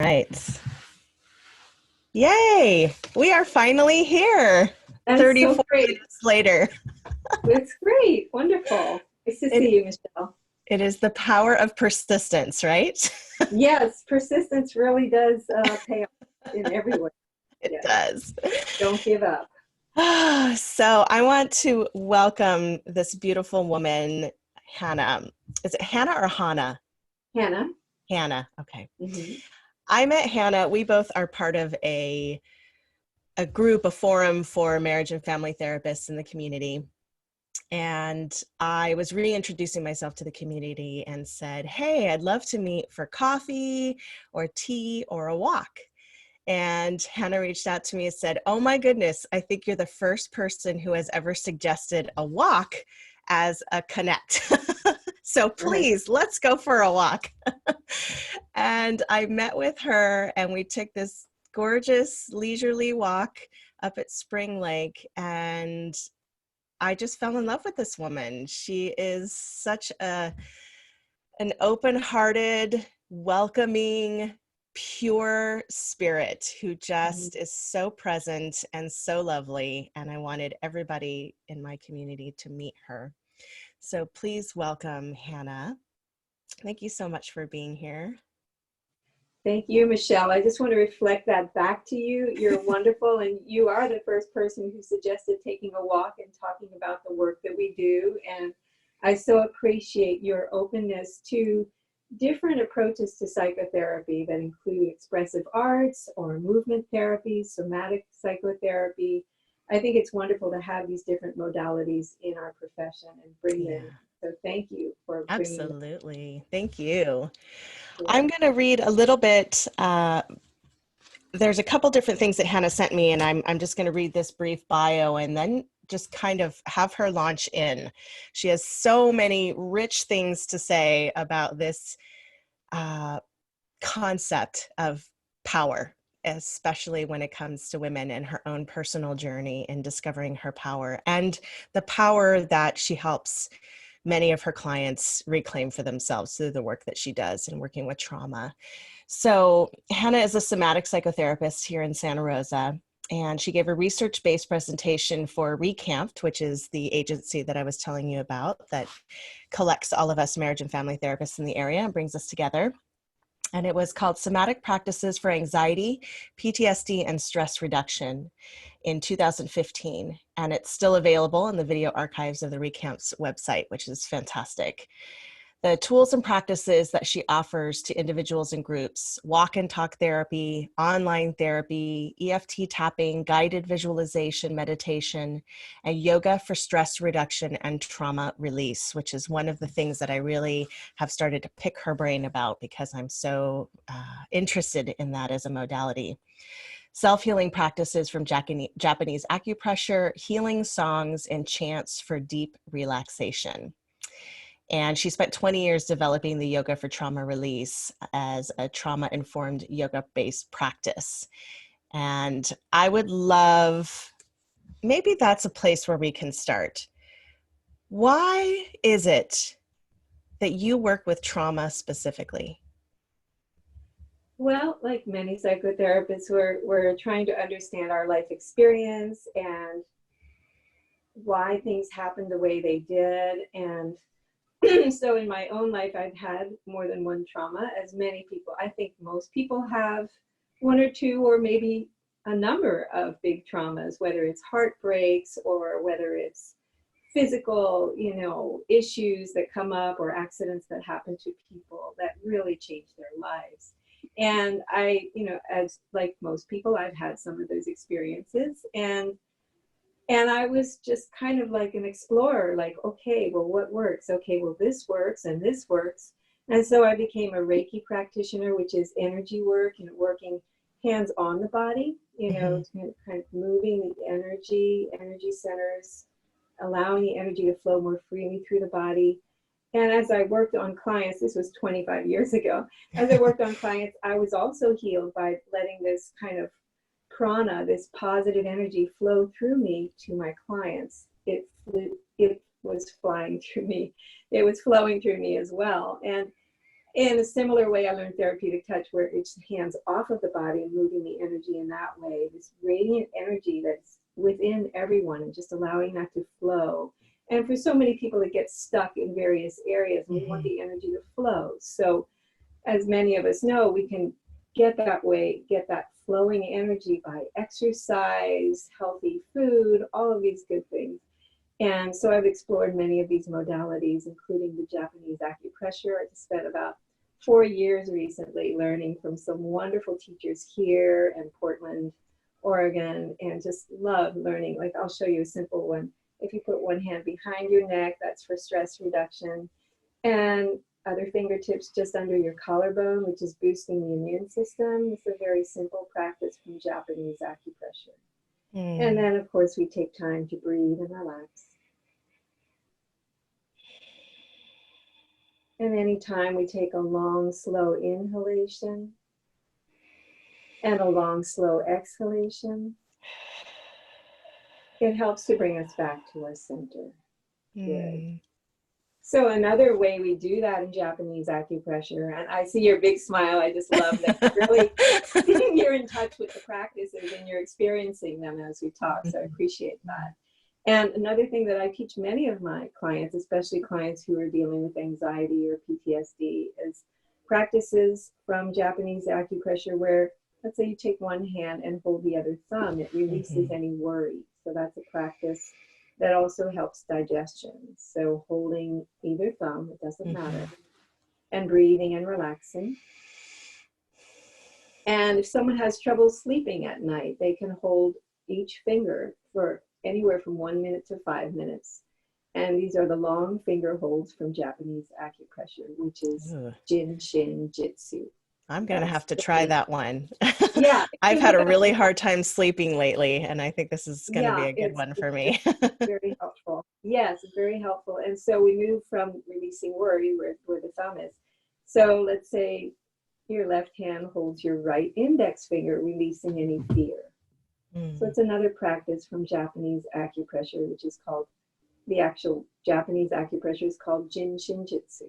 Right. Yay! We are finally here. That's so 34 great. minutes later. That's great. Wonderful. Nice to It, see you, Michelle. it is the power of persistence, right? Yes, persistence really does pay off in every way. It Yes, does. don't give up. So I want to welcome this beautiful woman, Hannah. Is it Hannah or Hannah? Hannah. Hannah. Okay. Hmm. I met Hannah. We both are part of a group, a forum for marriage and family therapists in the community. And I was reintroducing myself to the community and said, hey, I'd love to meet for coffee or tea or a walk. And Hannah reached out to me and said, oh my goodness, I think you're the first person who has ever suggested a walk as a connect. So Right. please, let's go for a walk. And I met with her and we took this gorgeous leisurely walk up at Spring Lake, and I just fell in love with this woman. She is such an open-hearted, welcoming, pure spirit who Mhm. just is so present and so lovely. And I wanted everybody in my community to meet her. So please welcome Hannah. Thank you so much for being here. Thank you, Michelle. I just want to reflect that back to you. You're wonderful, and you are the first person who suggested taking a walk and talking about the work that we do. And I so appreciate your openness to different approaches to psychotherapy that include expressive arts or movement therapy, somatic psychotherapy. I think it's wonderful to have these different modalities in our profession and bring them Yeah, in. So thank you for bringing them. absolutely. Thank you. I'm Sure. going to read a little bit. There's a couple different things that Hannah sent me, and I'm just going to read this brief bio and then just kind of have her launch in. She has so many rich things to say about this uh, concept of power, especially when it comes to women and her own personal journey in discovering her power and the power that she helps many of her clients reclaim for themselves through the work that she does in working with trauma. So Hannah is a somatic psychotherapist here in Santa Rosa, and she gave a research-based presentation for Recamped, which is the agency that I was telling you about that collects all of us marriage and family therapists in the area and brings us together. And it was called Somatic Practices for Anxiety, PTSD, and Stress Reduction in 2015. And it's still available in the video archives of the Recamp's website, which is fantastic. The tools and practices that she offers to individuals and groups: walk and talk therapy, online therapy, EFT tapping, guided visualization, meditation, and yoga for stress reduction and trauma release, which is one of the things that I really have started to pick her brain about because I'm so interested in that as a modality. Self-healing practices from Japanese acupressure, healing songs, and chants for deep relaxation. And she spent 20 years developing the yoga for trauma release as a trauma-informed yoga-based practice. And I would love, maybe that's a place where we can start. Why is it that you work with trauma specifically? Well, like many psychotherapists, we're trying to understand our life experience and why things happened the way they did. And so in my own life, I've had more than one trauma, as many people. I think most people have one or two, or maybe a number of big traumas, whether it's heartbreaks or whether it's physical, issues that come up or accidents that happen to people that really change their lives. And as like most people, I've had some of those experiences, and I was just kind of like an explorer, like, okay, well, what works? Okay, well, this works and this works. And so I became a Reiki practitioner, which is energy work, working hands on the body, Mhm. kind of moving the energy centers, allowing the energy to flow more freely through the body. And as I worked on clients, this was 25 years ago, as I worked on clients, I was also healed by letting this kind of prana, this positive energy, flow through me to my clients. It was flying through me. It was flowing through me as well. In a similar way, I learned therapeutic touch, where it's hands off of the body and moving the energy in that way, this radiant energy that's within everyone, and just allowing that to flow. And for so many people, it gets stuck in various areas, and we want the energy to flow. So as many of us know, we can get that way, get that flowing energy by exercise, healthy food, all of these good things. And so I've explored many of these modalities, including the Japanese acupressure. I just spent about 4 years recently learning from some wonderful teachers here in Portland, Oregon, and just love learning. Like, I'll show you a simple one. If you put one hand behind your neck, that's for stress reduction, and other fingertips just under your collarbone, which is boosting the immune system. It's a very simple practice from Japanese acupressure. And then, of course, we take time to breathe and relax. And anytime we take a long, slow inhalation and a long, slow exhalation, it helps to bring us back to our center. Good. So another way we do that in Japanese acupressure, and I see your big smile, I just love that really you're in touch with the practices and you're experiencing them as we talk, so I appreciate that. And another thing that I teach many of my clients, especially clients who are dealing with anxiety or PTSD, is practices from Japanese acupressure where, let's say you take one hand and hold the other thumb, it releases any worry. So that's a practice that also helps digestion. So holding either thumb, it doesn't matter, and breathing and relaxing. And if someone has trouble sleeping at night, they can hold each finger for anywhere from 1 minute to 5 minutes. And these are the long finger holds from Japanese acupressure, which is Jin Shin Jitsu. I'm going to have to try that one. Yeah. I've had a really hard time sleeping lately, and I think this is going to be a good one for me. Very helpful. Yes, it's very helpful. And so we move from releasing worry, where the thumb is. So let's say your left hand holds your right index finger, releasing any fear. So it's another practice from Japanese acupressure, which is called, the actual Japanese acupressure is called Jin Shin Jitsu.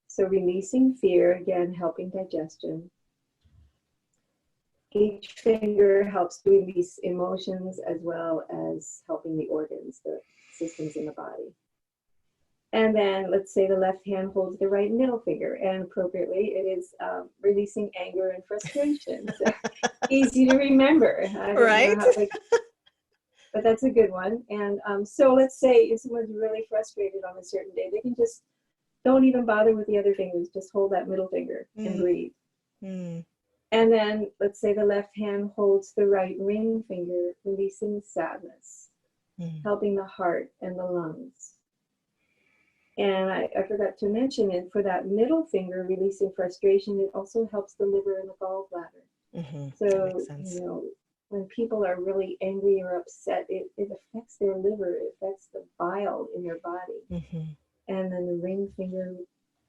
So releasing fear, again, helping digestion. Each finger helps to release emotions as well as helping the organs, the systems in the body. And then let's say the left hand holds the right middle finger, and appropriately it is releasing anger and frustration. So easy to remember. I don't know how, but that's a good one. And so let's say if someone's really frustrated on a certain day, they can just don't even bother with the other fingers, just hold that middle finger and breathe. And then let's say the left hand holds the right ring finger, releasing sadness, helping the heart and the lungs. And I forgot to mention it, for that middle finger releasing frustration, it also helps the liver and the gallbladder. So, you know, when people are really angry or upset, it affects their liver, it affects the bile in their body. And then the ring finger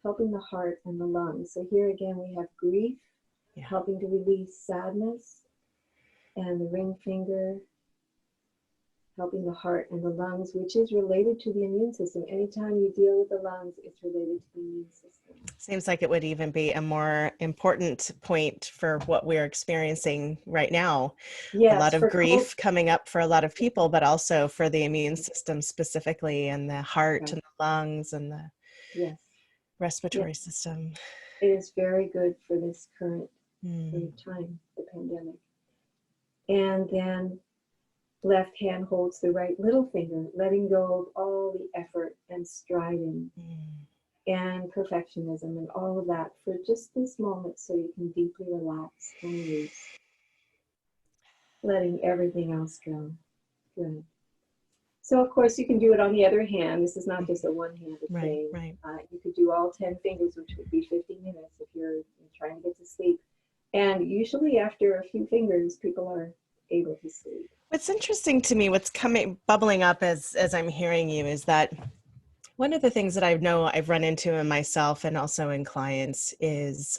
helping the heart and the lungs. So here again, we have grief, helping to release sadness, and the ring finger helping the heart and the lungs, which is related to the immune system. Anytime you deal with the lungs, it's related to the immune system. Seems like it would even be a more important point for what we're experiencing right now. Yes, a lot of grief coming up for a lot of people, but also for the immune system specifically, and the heart and the lungs and the respiratory system. It is very good for this current time, the pandemic. And then left hand holds the right little finger, letting go of all the effort and striving and perfectionism and all of that for just this moment, so you can deeply relax and release, letting everything else go. Good. So of course you can do it on the other hand. This is not just a one-handed thing. You could do all 10 fingers, which would be 50 minutes if you're trying to get to sleep. And usually after a few fingers, people are able to sleep. What's interesting to me, what's bubbling up as I'm hearing you, is that one of the things that I know I've run into in myself and also in clients is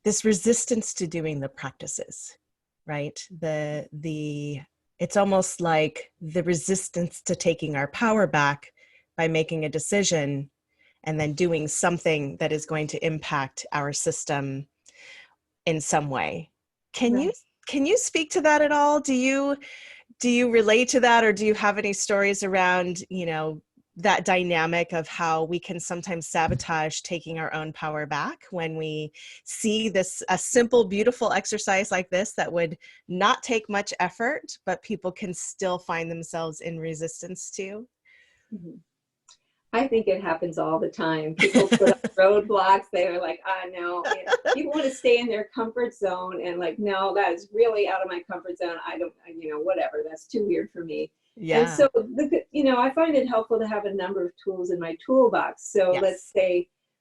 this resistance to doing the practices, right? It's almost like the resistance to taking our power back by making a decision and then doing something that is going to impact our system in some way. Can you Right. can you speak to that at all? Do you relate to that, or do you have any stories around, that dynamic of how we can sometimes sabotage taking our own power back when we see a simple, beautiful exercise like this that would not take much effort, but people can still find themselves in resistance to? Mhm. I think it happens all the time. People put up roadblocks. They're like, no. People want to stay in their comfort zone and like, no, that is really out of my comfort zone. I don't, whatever. That's too weird for me. And Yeah. so, I find it helpful to have a number of tools in my toolbox. So Yes.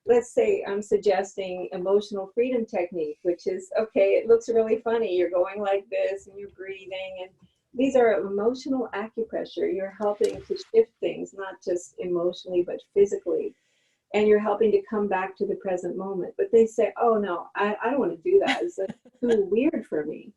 let's say I'm suggesting emotional freedom technique, which is, okay, it looks really funny. You're going like this and you're breathing, and these are emotional acupressure. You're helping to shift things, not just emotionally, but physically. And you're helping to come back to the present moment. But they say, oh, no, I don't want to do that. It's like too weird for me.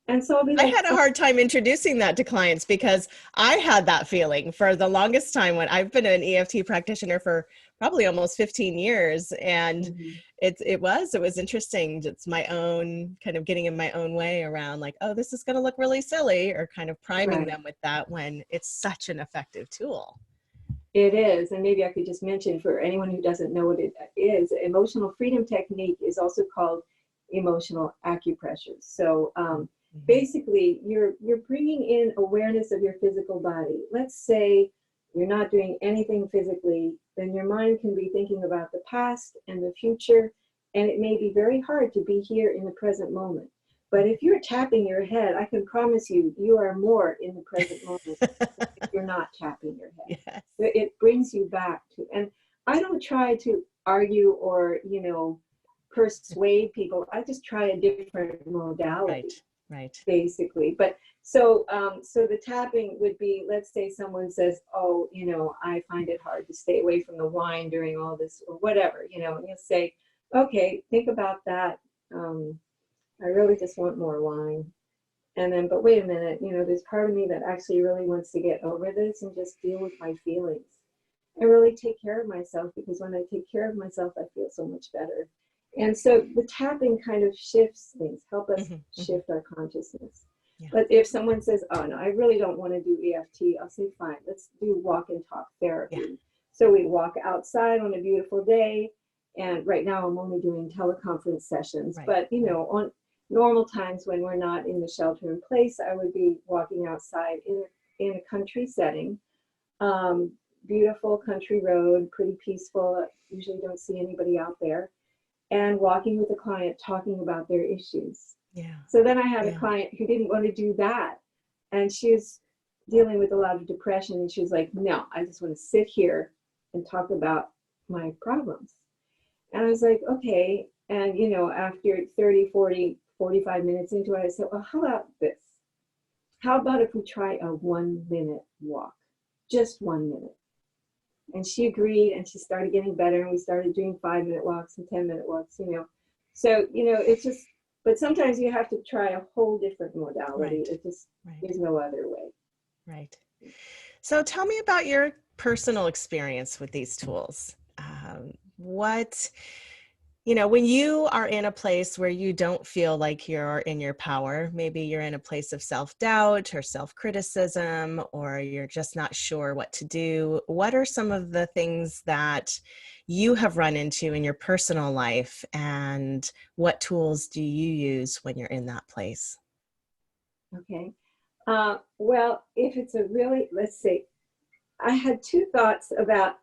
And so I'll be I like, had a oh, hard time introducing that to clients because I had that feeling for the longest time. When I've been an EFT practitioner for probably almost 15 years, and mhm. it was interesting. It's my own kind of getting in my own way around like, oh, this is going to look really silly, or kind of priming Right. them with that when it's such an effective tool. It is. And maybe I could just mention for anyone who doesn't know what it is, emotional freedom technique is also called emotional acupressure. So Mhm. basically, you're bringing in awareness of your physical body. Let's say you're not doing anything physically, then your mind can be thinking about the past and the future, and it may be very hard to be here in the present moment. But if you're tapping your head, I can promise you, you are more in the present moment if you're not tapping your head. Yes. It brings you back to, and I don't try to argue or, persuade people. I just try a different Right. modality, Right. basically. But so the tapping would be, let's say someone says, oh, I find it hard to stay away from the wine during all this or whatever, and you'll say, okay, think about that. I really just want more wine. And then, but wait a minute, there's part of me that actually really wants to get over this and just deal with my feelings and really take care of myself, because when I take care of myself, I feel so much better. And so the tapping kind of shifts things, help us Hmm. Hmm. shift our consciousness. Yeah. But if someone says, oh no, I really don't want to do EFT, I'll say, fine, let's do walk and talk Yeah. therapy. So we walk outside on a beautiful day. And right now I'm only doing teleconference sessions, Right. but Right. on normal times when we're not in the shelter in place, I would be walking outside in a country setting. Um, Beautiful country road, pretty peaceful. Usually don't see anybody out there. And walking with a client, talking about their issues. Yeah. So then I had a Yeah. client who didn't want to do that. And she was dealing with a lot of depression. And she was like, no, I just want to sit here and talk about my problems. And I was like, okay. And, after 30, 40, 45 minutes into it, I said, well, how about this? How about if we try a 1 minute walk? Just 1 minute. And she agreed, and she started getting better, and we started doing 5 minute walks and 10 minute walks. So it's just, but sometimes you have to try a whole different modality. Right. It just, Right. there's no other way. Right. So tell me about your personal experience with these tools. When you are in a place where you don't feel like you're in your power, maybe you're in a place of self-doubt or self-criticism, or you're just not sure what to do. What are some of the things that you have run into in your personal life, and what tools do you use when you're in that place? Okay. Well, if it's a really, let's see, I had two thoughts about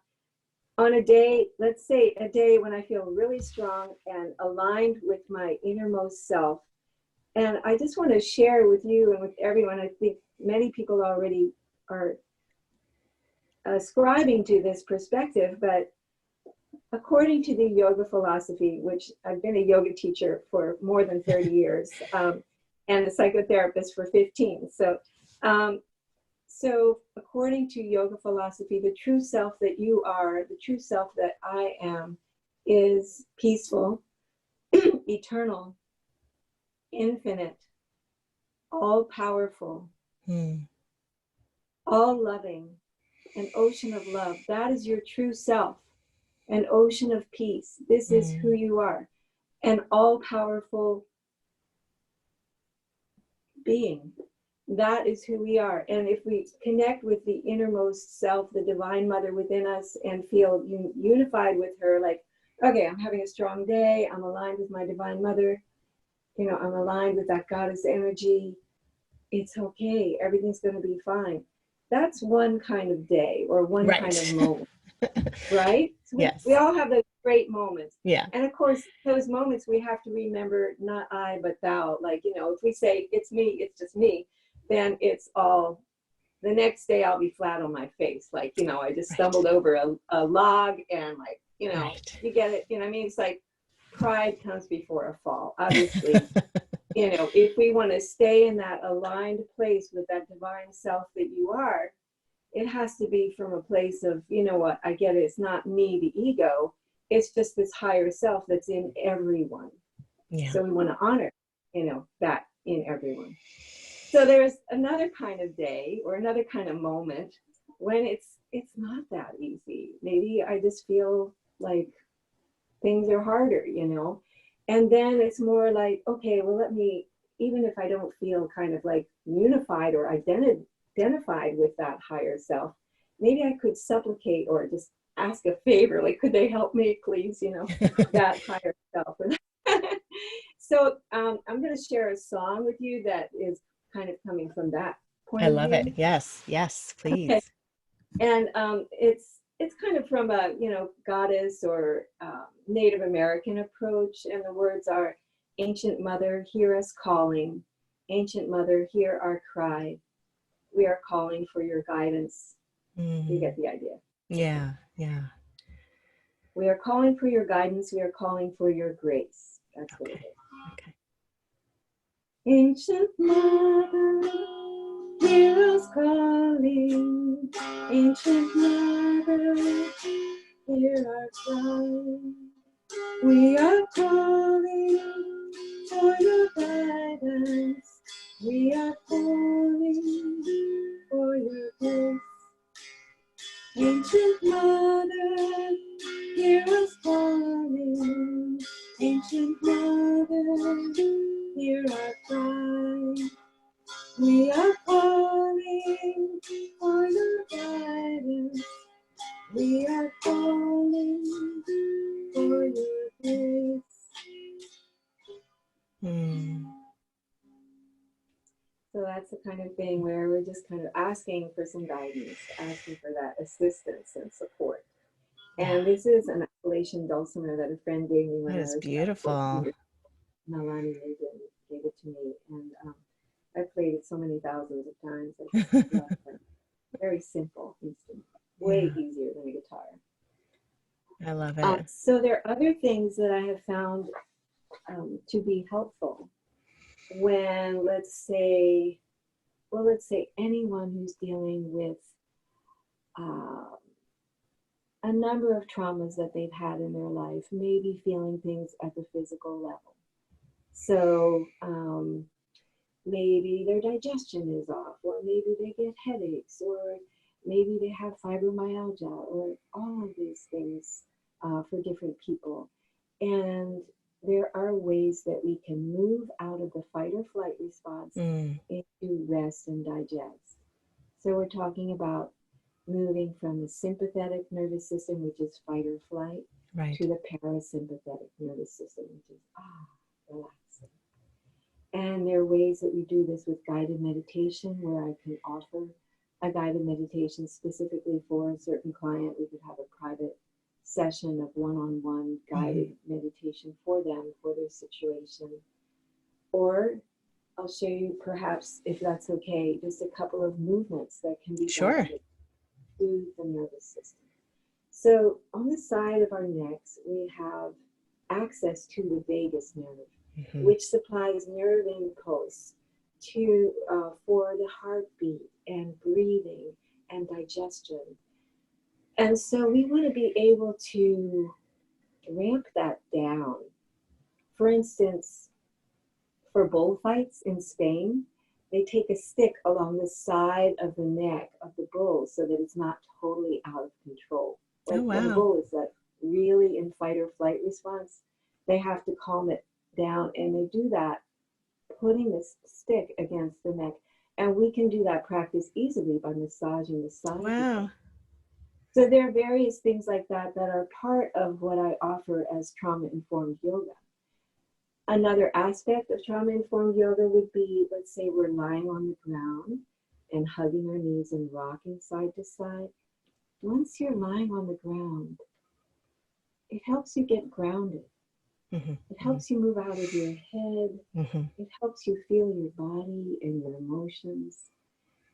on a day, let's say a day when I feel really strong and aligned with my innermost self. And I just want to share with you and with everyone, I think many people already are ascribing to this perspective, but according to the yoga philosophy, which I've been a yoga teacher for more than 30 years, and a psychotherapist for 15. Um, so according to yoga philosophy, the true self that you are, the true self that I am, is peaceful, eternal, infinite, all powerful, Hmm. all loving, an ocean of love. That is your true self. an ocean of peace. This is who you are, an all-powerful being. That is who we are. And if we connect with the innermost self, the divine mother within us, and feel unified with her, like, okay, I'm having a strong day, I'm aligned with my divine mother, you know, I'm aligned with that goddess energy, it's okay, everything's going to be fine. That's one kind of day or one kind of moment, right? So we all have those great moments. Yeah. And of course, those moments we have to remember, not I, but thou. Like, you know, if we say it's me, it's just me, then it's all, the next day I'll be flat on my face. Like, you know, I just stumbled over a log and, like, you know, you get it. You know what I mean? It's like pride comes before a fall, obviously. You know, if we want to stay in that aligned place with that divine self that you are, it has to be from a place of, you know what, I get it. It's not me, the ego. It's just this higher self that's in everyone. Yeah. So we want to honor, you know, that in everyone. So there's another kind of day or another kind of moment when it's not that easy. Maybe I just feel like things are harder, you know. And then it's more like, okay, well, let me, even if I don't feel kind of like unified or identified with that higher self, maybe I could supplicate or just ask a favor, like, could they help me, please, you know, that higher self. So I'm going to share a song with you that is kind of coming from that point of view. I love it. Yes, yes, please. Okay. And it's kind of from a, you know, goddess or Native American approach, and the words are, ancient mother, hear us calling. Ancient mother, hear our cry. We are calling for your guidance. You get the idea. Yeah, yeah. We are calling for your guidance. We are calling for your grace. That's what it is. Okay. Ancient mother, hear us calling. Ancient mother, hear our cry. We are calling for your guidance. We are calling for your grace. Ancient mother, hear us calling. Ancient mother, hear our cry. We are calling for your guidance. We are calling for your grace. So that's the kind of thing where we're just kind of asking for some guidance, asking for that assistance and support. And this is an Appalachian dulcimer that a friend gave me when I was beautiful. Nalani gave it to me, and I played it so many thousands of times. I just love it. Very simple instrument, way easier than a guitar. I love it. So there are other things that I have found to be helpful when, let's say anyone who's dealing with a number of traumas that they've had in their life, may be feeling things at the physical level. So maybe their digestion is off, or maybe they get headaches, or maybe they have fibromyalgia, or all of these things for different people. And there are ways that we can move out of the fight or flight response into rest and digest. So we're talking about moving from the sympathetic nervous system, which is fight or flight, to the parasympathetic nervous system, which is relaxing. And there are ways that we do this with guided meditation, where I can offer a guided meditation specifically for a certain client. We could have a private session of one-on-one guided meditation for them, for their situation. Or I'll show you, perhaps, if that's okay, just a couple of movements that can be done to soothe the nervous system. So on the side of our necks, we have access to the vagus nerve, which supplies nerve impulse to for the heartbeat and breathing and digestion. And so we want to be able to ramp that down. For instance, for bullfights in Spain, they take a stick along the side of the neck of the bull so that it's not totally out of control. Like when a bull is like really in fight or flight response, they have to calm it down. And they do that putting this stick against the neck. And we can do that practice easily by massaging the side. Wow. So there are various things like that that are part of what I offer as trauma-informed yoga. Another aspect of trauma-informed yoga would be, let's say we're lying on the ground and hugging our knees and rocking side to side. Once you're lying on the ground, it helps you get grounded. Mm-hmm. It helps you move out of your head. Mm-hmm. It helps you feel your body and your emotions.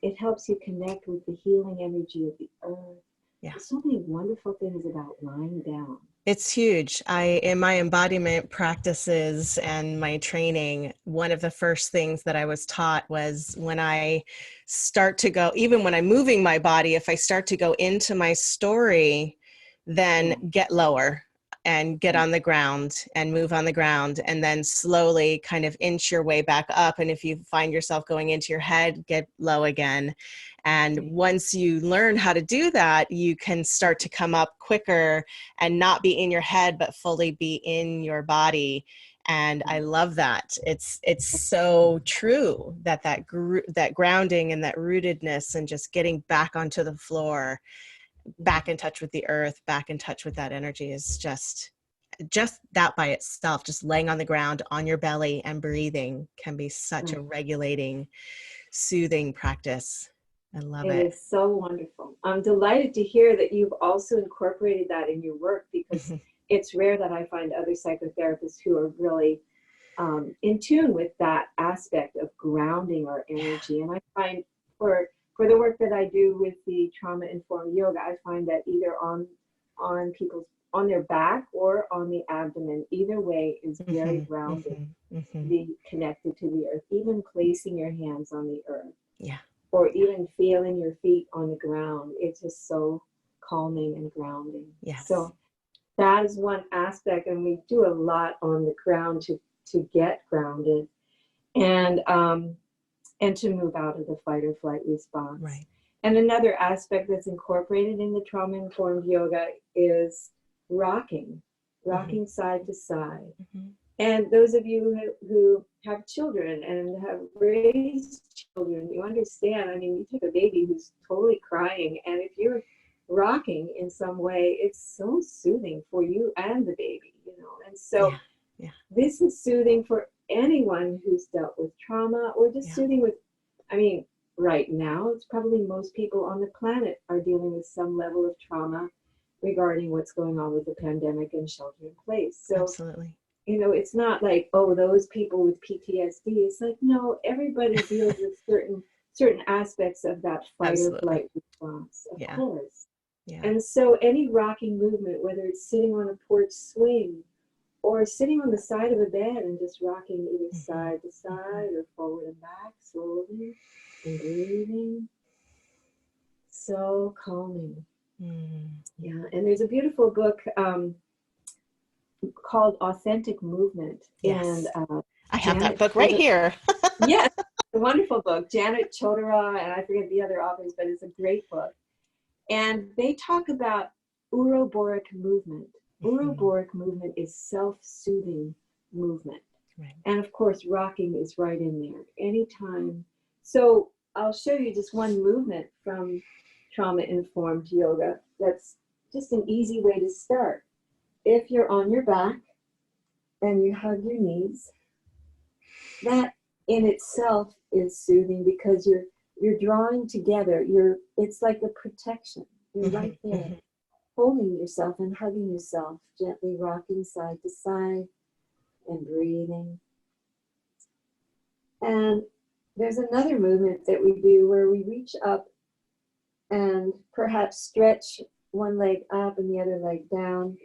It helps you connect with the healing energy of the earth. Yeah. There's so many wonderful things about lying down. It's huge. In my embodiment practices and my training, one of the first things that I was taught was when I start to go, even when I'm moving my body, if I start to go into my story, then get lower and get on the ground and move on the ground, and then slowly kind of inch your way back up. And if you find yourself going into your head, get low again. And once you learn how to do that, you can start to come up quicker and not be in your head, but fully be in your body. And I love that. It's so true that grounding and that rootedness and just getting back onto the floor, back in touch with the earth, back in touch with that energy is just that by itself, just laying on the ground on your belly and breathing can be such a regulating, soothing practice. I love it. It is so wonderful. I'm delighted to hear that you've also incorporated that in your work, because it's rare that I find other psychotherapists who are really in tune with that aspect of grounding our energy. And I find for the work that I do with the trauma-informed yoga, I find that either on people's on their back or on the abdomen, either way is very grounding, being connected to the earth, even placing your hands on the earth. Yeah. Or even feeling your feet on the ground. It's just so calming and grounding. Yes. So that is one aspect, and we do a lot on the ground to get grounded and to move out of the fight or flight response. Right. And another aspect that's incorporated in the trauma-informed yoga is rocking side to side. And those of you who have children and have raised children, you understand. I mean, you take a baby who's totally crying, and if you're rocking in some way, it's so soothing for you and the baby, you know. And so this is soothing for anyone who's dealt with trauma, or just soothing with, I mean, right now, it's probably most people on the planet are dealing with some level of trauma regarding what's going on with the pandemic and shelter in place. So, absolutely. You know, it's not like, oh, those people with PTSD. It's like, no, everybody deals with certain aspects of that fight or flight response, of course. Yeah. And so any rocking movement, whether it's sitting on a porch swing or sitting on the side of a bed and just rocking either side to side or forward and back slowly and breathing, so calming. Yeah, and there's a beautiful book called Authentic Movement. Yes. And I have that book right here. Yes, a wonderful book. Janet Chodera, and I forget the other authors, but it's a great book. And they talk about Uroboric movement. Uroboric movement is self-soothing movement. Right. And of course, rocking is right in there anytime. So I'll show you just one movement from trauma-informed yoga. That's just an easy way to start. If you're on your back and you hug your knees, that in itself is soothing, because you're drawing together. It's like a protection. You're right there, holding yourself and hugging yourself, gently rocking side to side and breathing. And there's another movement that we do where we reach up and perhaps stretch one leg up and the other leg down.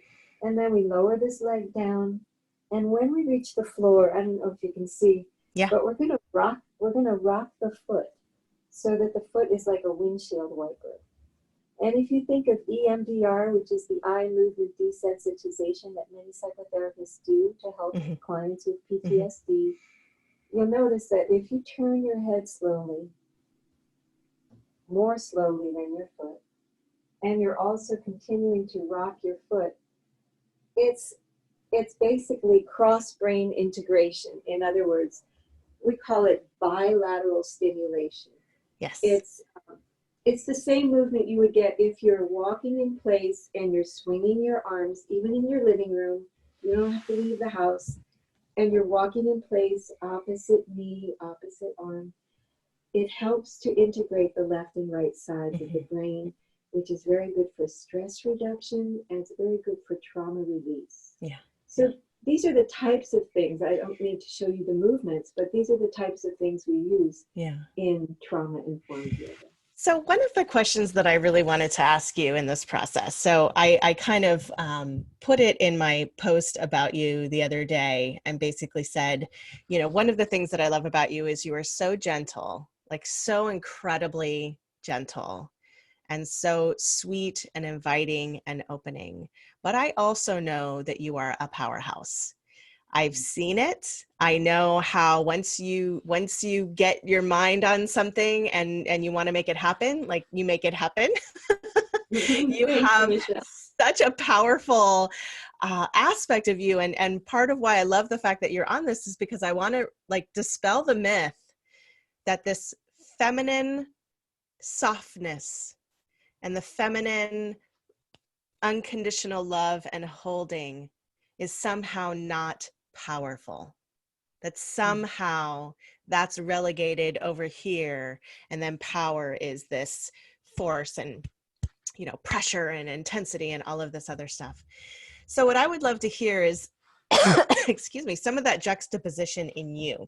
And then we lower this leg down. And when we reach the floor, I don't know if you can see, but we're gonna rock the foot so that the foot is like a windshield wiper. And if you think of EMDR, which is the eye movement desensitization that many psychotherapists do to help clients with PTSD, you'll notice that if you turn your head slowly, more slowly than your foot, and you're also continuing to rock your foot, it's basically cross-brain integration. In other words, we call it bilateral stimulation. Yes. It's the same movement you would get if you're walking in place and you're swinging your arms, even in your living room. You don't have to leave the house, and you're walking in place, opposite knee, opposite arm. It helps to integrate the left and right sides of the brain, which is very good for stress reduction, and it's very good for trauma release. Yeah. So these are the types of things. I don't need to show you the movements, but these are the types of things we use in trauma-informed yoga. So one of the questions that I really wanted to ask you in this process, so I kind of put it in my post about you the other day and basically said, you know, one of the things that I love about you is you are so gentle, like so incredibly gentle and so sweet and inviting and opening. But I also know that you are a powerhouse. I've seen it. I know how once you get your mind on something and you want to make it happen, like you make it happen. You have such a powerful aspect of you. And part of why I love the fact that you're on this is because I want to like dispel the myth that this feminine softness and the feminine unconditional love and holding is somehow not powerful, that somehow that's relegated over here, and then power is this force and, you know, pressure and intensity and all of this other stuff. So what I would love to hear is excuse me, some of that juxtaposition in you,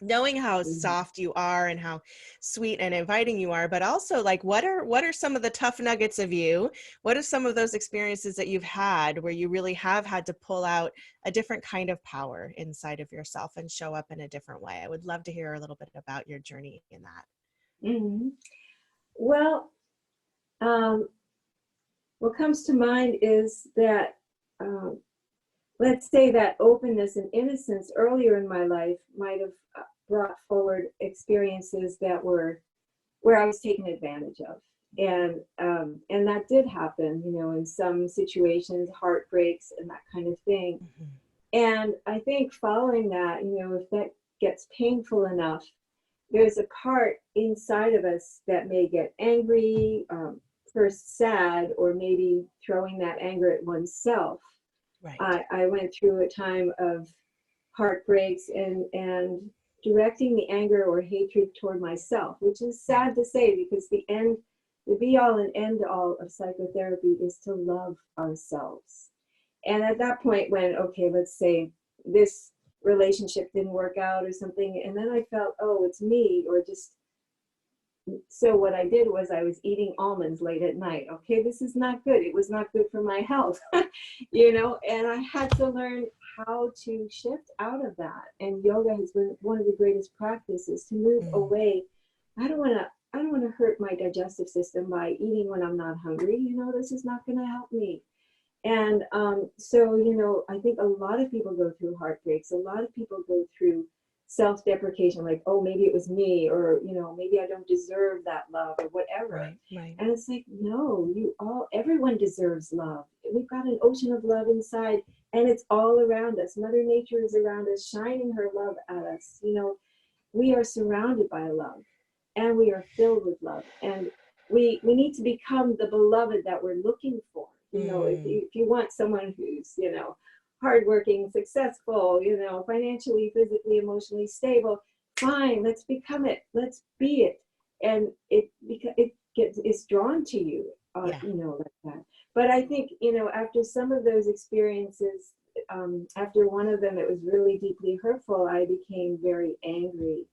knowing how soft you are and how sweet and inviting you are, but also like what are some of the tough nuggets of you? What are some of those experiences that you've had where you really have had to pull out a different kind of power inside of yourself and show up in a different way? I would love to hear a little bit about your journey in that. Well, what comes to mind is that let's say that openness and innocence earlier in my life might have brought forward experiences that were where I was taken advantage of. And that did happen, you know, in some situations, heartbreaks and that kind of thing. And I think following that, you know, if that gets painful enough, there's a part inside of us that may get angry, first sad, or maybe throwing that anger at oneself. Right. I went through a time of heartbreaks and directing the anger or hatred toward myself, which is sad to say because the be all and end all of psychotherapy is to love ourselves. And at that point when, okay, let's say this relationship didn't work out or something, and then I felt, oh, it's me, or just, so what I did was I was eating almonds late at night. Okay, this is not good. It was not good for my health, you know, and I had to learn how to shift out of that. And yoga has been one of the greatest practices to move away. I don't want to hurt my digestive system by eating when I'm not hungry. You know, this is not going to help me. And so, you know, I think a lot of people go through heartbreaks. A lot of people go through self-deprecation, like, oh, maybe it was me, or, you know, maybe I don't deserve that love or whatever. Right. And it's like, no, everyone deserves love. We've got an ocean of love inside, and it's all around us. Mother Nature is around us, shining her love at us. You know, we are surrounded by love, and we are filled with love. And we need to become the beloved that we're looking for. You know, if you want someone who's, you know, hardworking, successful, you know, financially, physically, emotionally stable, fine, let's become it. Let's be it. And it's drawn to you, you know, like that. But I think, you know, after some of those experiences, after one of them, it was really deeply hurtful, I became very angry.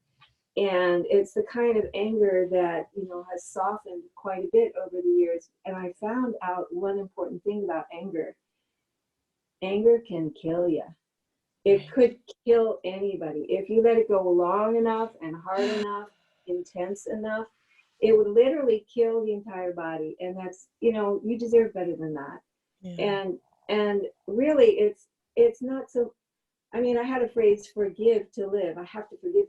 And it's the kind of anger that, you know, has softened quite a bit over the years. And I found out one important thing about anger. Anger can kill you. It could kill anybody. If you let it go long enough and hard enough, intense enough, it would literally kill the entire body. And that's, you know, you deserve better than that. Yeah. And really, it's not so. I mean, I had a phrase, forgive to live. I have to forgive.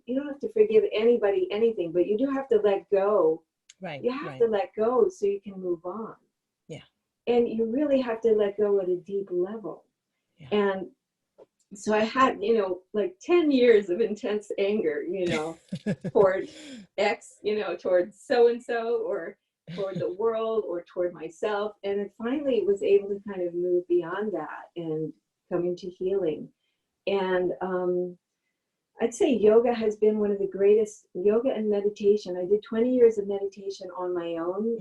You don't have to forgive anybody, anything, but you do have to let go. Right. You have to let go so you can move on. Yeah. and you really have to let go at a deep level. Yeah. And so I had, like 10 years of intense anger, toward X, toward so-and-so, or toward the world, or toward myself. And then finally was able to kind of move beyond that and come into healing. And I'd say yoga has been one of the greatest, yoga and meditation. I did 20 years of meditation on my own,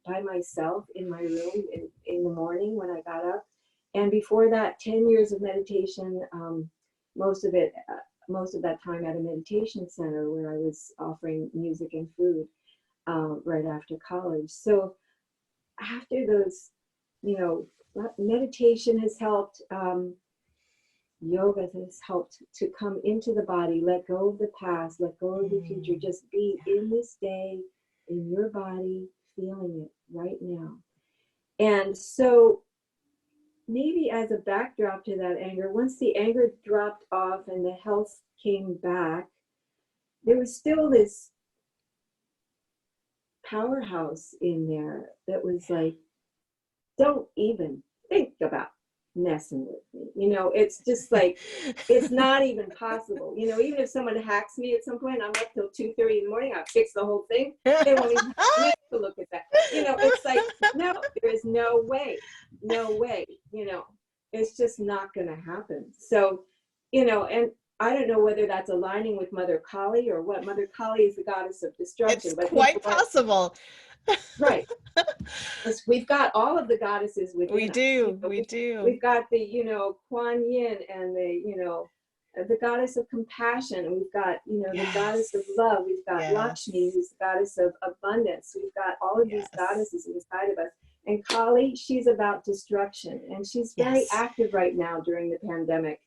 by myself in my room in the morning when I got up. And before that, 10 years of meditation, most of that time at a meditation center where I was offering music and food right after college. So after those, meditation has helped. Yoga has helped to come into the body, let go of the past, let go of the future, just be in this day, in your body, feeling it right now. And so maybe as a backdrop to that anger, once the anger dropped off and the health came back, there was still this powerhouse in there that was like, don't even think about messing with me. It's just like, it's not even possible. Even if someone hacks me at some point, I'm up till 2:30 in the morning, I'll fix the whole thing. They won't even have a minute to look at that. It's like, no, there is no way. It's just not going to happen. So, and I don't know whether that's aligning with Mother Kali or what. Mother Kali is the goddess of destruction. It's but quite possible. Right. We've got all of the goddesses within We us. do. We do. We've got the, Kuan Yin and the goddess of compassion. And we've got, the goddess of love. We've got Lakshmi, who's the goddess of abundance. We've got all of these goddesses inside of us. And Kali, she's about destruction. And she's very active right now during the pandemic.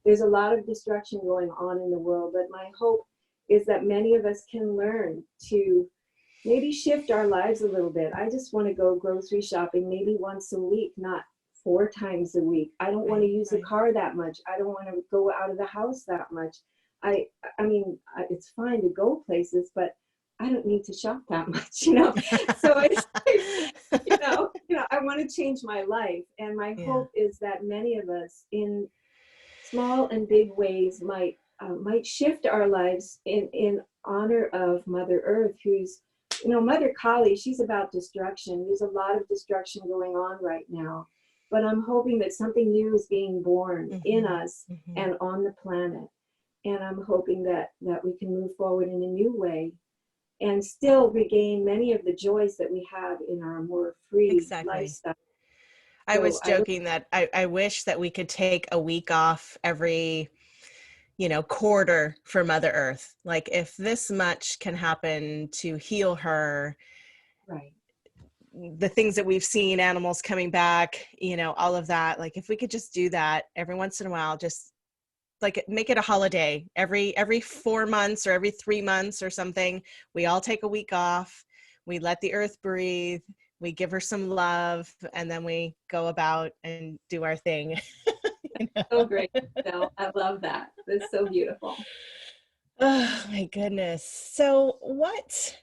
There's a lot of destruction going on in the world. But my hope is that many of us can learn to maybe shift our lives a little bit. I just want to go grocery shopping maybe once a week, not 4 times a week. I don't want to use the car that much. I don't want to go out of the house that much. I mean, it's fine to go places, but I don't need to shop that much, So it's, I want to change my life. And my hope is that many of us in small and big ways might shift our lives in honor of Mother Earth, who's, Mother Kali, she's about destruction. There's a lot of destruction going on right now. But I'm hoping that something new is being born in us and on the planet. And I'm hoping that we can move forward in a new way and still regain many of the joys that we have in our more free lifestyle. I was joking that I wish that we could take a week off every quarter for Mother Earth. Like, if this much can happen to heal her, right? The things that we've seen, animals coming back, all of that. Like, if we could just do that every once in a while, just like make it a holiday every 4 months or every 3 months or something. We all take a week off. We let the earth breathe. We give her some love, and then we go about and do our thing. So great. So I love that. It's so beautiful. Oh my goodness. So what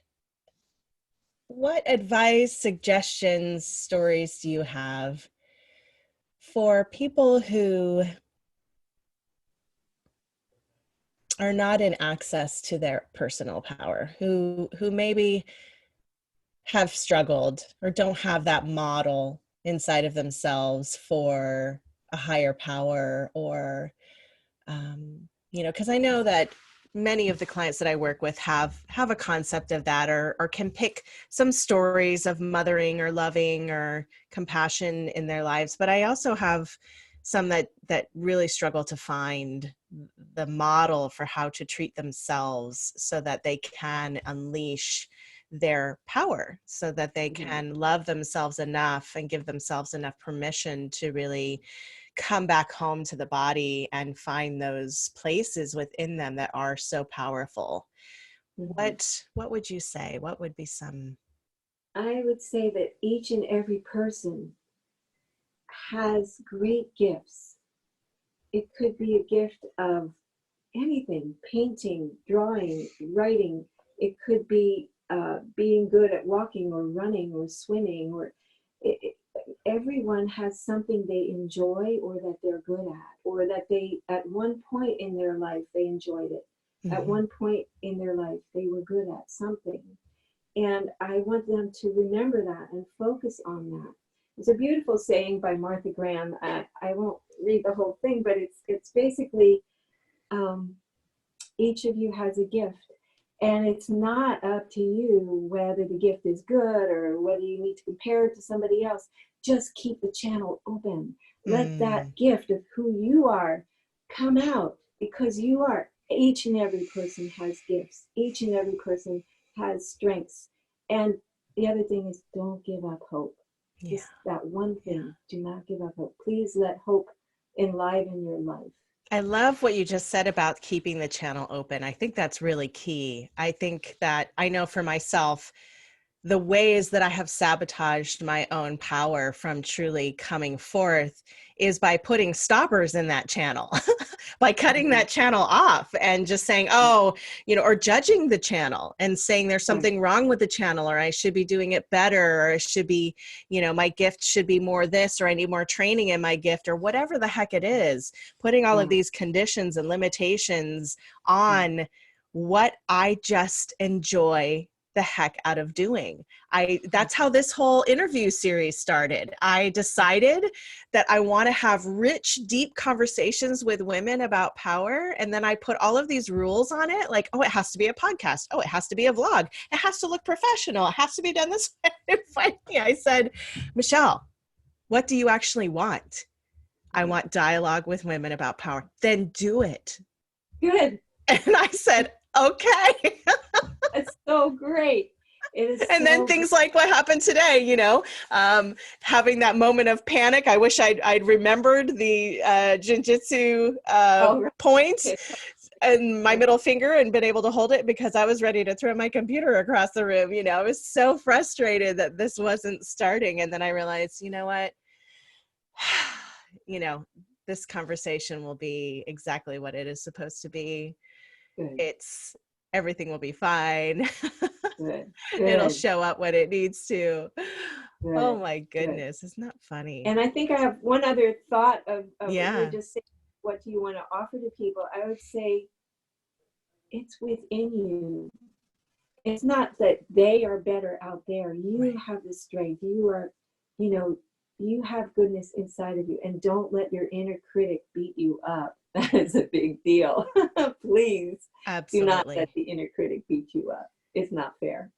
advice, suggestions, stories do you have for people who are not in access to their personal power, who maybe have struggled or don't have that model inside of themselves for a higher power, or because I know that many of the clients that I work with have a concept of that, or can pick some stories of mothering or loving or compassion in their lives. But I also have some that really struggle to find the model for how to treat themselves so that they can unleash their power, so that they can love themselves enough and give themselves enough permission to really come back home to the body and find those places within them that are so powerful. What would you say? What would be some? I would say that each and every person has great gifts. It could be a gift of anything: painting, drawing, writing. It could be being good at walking or running or swimming, or everyone has something they enjoy or that they're good at, or that they, at one point in their life, they enjoyed it. At one point in their life, they were good at something. And I want them to remember that and focus on that. It's a beautiful saying by Martha Graham. I won't read the whole thing, but it's basically, each of you has a gift. And it's not up to you whether the gift is good or whether you need to compare it to somebody else. Just keep the channel open. Let that gift of who you are come out, because you are, each and every person has gifts. Each and every person has strengths. And the other thing is, don't give up hope. Just that one thing, do not give up hope. Please let hope enliven your life. I love what you just said about keeping the channel open. I think that's really key. I think that I know for myself, the ways that I have sabotaged my own power from truly coming forth is by putting stoppers in that channel, by cutting that channel off and just saying, oh, you know, or judging the channel and saying there's something wrong with the channel, or I should be doing it better, or it should be, you know, my gift should be more this, or I need more training in my gift, or whatever the heck it is, putting all of these conditions and limitations on what I just enjoy the heck out of doing. That's how this whole interview series started. I decided that I want to have rich, deep conversations with women about power. And then I put all of these rules on it. Like, oh, it has to be a podcast. Oh, it has to be a vlog. It has to look professional. It has to be done this way. And finally I said, Michelle, what do you actually want? I want dialogue with women about power. Then do it. Good. And I said, okay. It's so great. It is. And then things like what happened today, you know, having that moment of panic. I wish I'd remembered the jiu-jitsu point and my middle finger and been able to hold it, because I was ready to throw my computer across the room. You know, I was so frustrated that this wasn't starting. And then I realized, you know what, you know, this conversation will be exactly what it is supposed to be. Good. Everything will be fine. Good. It'll show up when it needs to. Good. Oh my goodness. It's not funny. And I think I have one other thought of when you're just saying, what do you want to offer to people? I would say it's within you. It's not that they are better out there. You have the strength. You are, you know, you have goodness inside of you, and don't let your inner critic beat you up. That is a big deal. Please do not let the inner critic beat you up. It's not fair.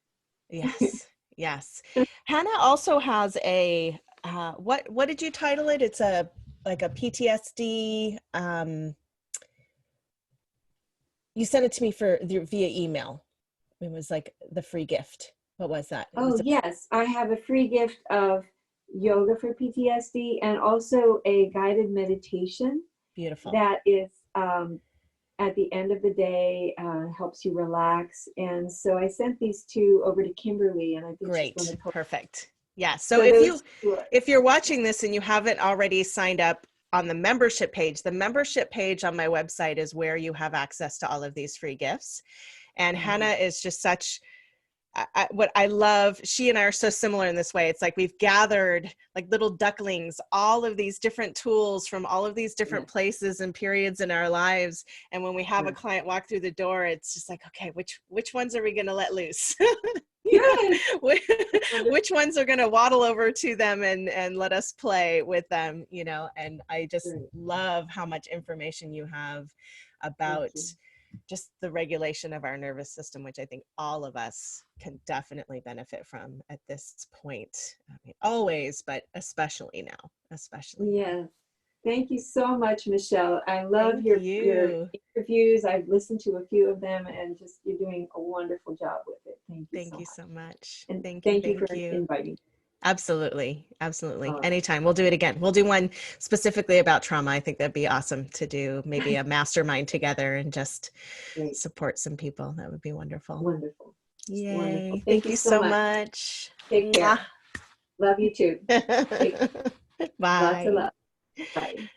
Yes. Yes. Hannah also has a, what did you title it? It's like a PTSD. You sent it to me via email. It was like the free gift. What was that? Yes. I have a free gift of yoga for PTSD and also a guided meditation. Beautiful. That is at the end of the day, helps you relax. And so I sent these two over to Kimberly, and I think great. She's going to perfect. Yeah. So if you're watching this and you haven't already signed up on the membership page on my website is where you have access to all of these free gifts. And Hannah is just such, what I love, she and I are so similar in this way. It's like we've gathered like little ducklings, all of these different tools from all of these different places and periods in our lives. And when we have a client walk through the door, it's just like, okay, which ones are we going to let loose? Which ones are going to waddle over to them and let us play with them, you know? And I just love how much information you have about just the regulation of our nervous system, which I think all of us can definitely benefit from at this point. I mean, always, but especially now, Yeah. Thank you so much, Michelle. I love your interviews. I've listened to a few of them, and just you're doing a wonderful job with it. Thank you so much. And thank you for inviting me. Absolutely. Absolutely. Anytime. We'll do it again. We'll do one specifically about trauma. I think that'd be awesome to do maybe a mastermind together and just support some people. That would be wonderful. Wonderful. Yay. Wonderful. Thank you so much. Take care. Love you too. Bye. Lots of love. Bye.